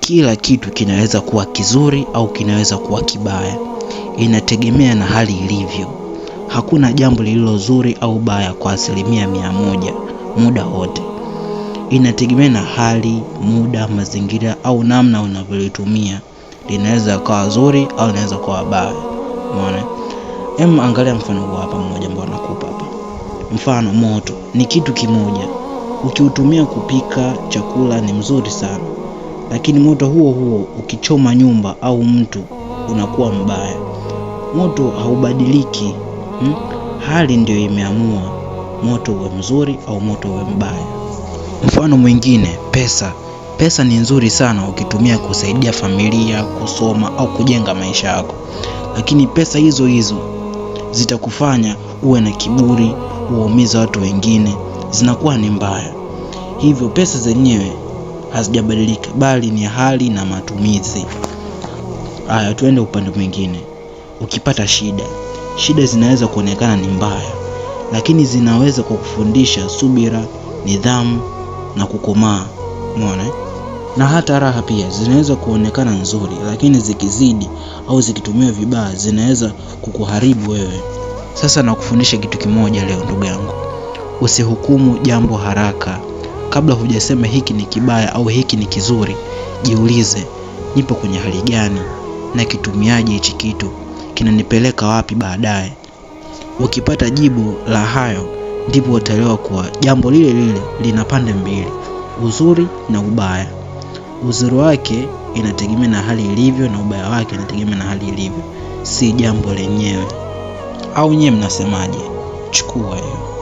kila kitu kinaweza kuwa kizuri au kinaweza kuwa kibaya. Inategemea na hali ilivyo. Hakuna jambo lililo zuri au baya kwa 100% muda wote. Inategemea na hali, muda, mazingira au namna unavyolitumia. Linaweza kuwa zuri au linaweza kuwa baya. Umeona? Angalia mfano huu hapa mmoja ambao nakupa hapa. Mfano, moto ni kitu kimoja. Ukiutumia kupika chakula ni mzuri sana. Lakini moto huo huo ukichoma nyumba au mtu unakuwa mbaya. Moto haubadiliki. Hali ndio imeamua moto uwe mzuri au moto uwe mbaya. Mfano mwingine, pesa. Pesa ni nzuri sana ukitumia kusaidia familia, kusoma au kujenga maisha yako. Lakini pesa hizo hizo zitakufanya uwe na kiburi, uumize watu wengine, zinakuwa ni mbaya. Hivyo pesa zenyewe hazijabadilika, bali ni hali na matumizi. Haya, tuende upande mwingine. Ukipata shida zinaweza kuonekana ni mbaya, lakini zinaweza kukufundisha subira, nidhamu na kukomaa. Umeona? Na hata raha pia zinaweza kuonekana nzuri, lakini zikizidi au zikitumiwa vibaya zinaweza kukuharibu wewe. Sasa nakufundisha kitu kimoja leo ndugu yangu. Usihukumu jambo haraka. Kabla hujasema hiki ni kibaya au hiki ni kizuri, jiulize, nipo kwenye hali gani na kitumiaje hichi kitu, kinanipeleka wapi baadaye. Ukipata jibu la hayo, ndipo utaelewa kuwa jambo lile lile lina pande mbili, uzuri na ubaya. Uzuri wake inategemea na hali ilivyo na ubaya wake inategemea na hali ilivyo, si jambo lenyewe. Au nyewe mnasemaje? Chukua hiyo.